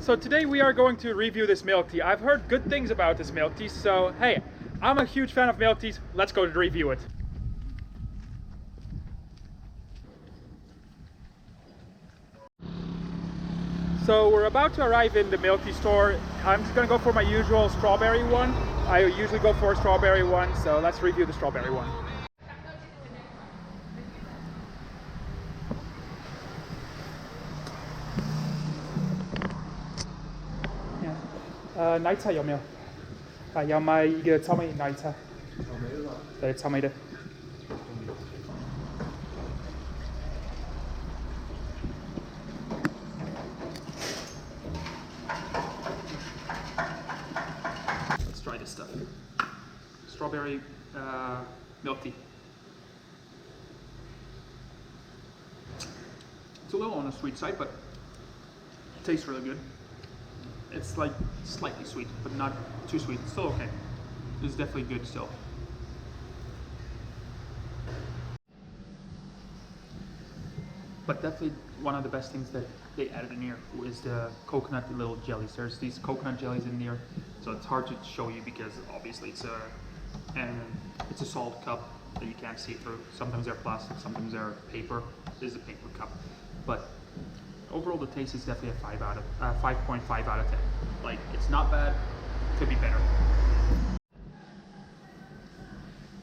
So today we are going to review this milk tea. I've heard good things about this milk tea, so hey, I'm a huge fan of milk teas. Let's go to review it. So we're about to arrive in the milk tea store. I'm just gonna go for my usual strawberry one. I usually go for a strawberry one, so let's review the strawberry one.奶茶有没有？要买一个草莓奶茶。草莓的吧？对，草莓的。Let's try this stuff. Strawberry milk tea. It's a little on the sweet side, but it tastes really good. It's like slightly sweet, but not too sweet. It's still okay. It's definitely good still. But definitely one of the best things that they added in here is the coconut little jellies. There's these coconut jellies in here, so it's hard to show you because obviously it's a salt cup that you can't see through. Sometimes they're plastic, sometimes they're paper. This is a paper cup, but overall the taste is definitely a 5.5 out of 10. Like, it's not bad, could be better.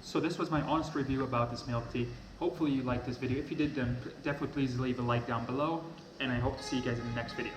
So this was my honest review about this milk tea. Hopefully you liked this video. If you did, then definitely please leave a like down below, and I hope to see you guys in the next video.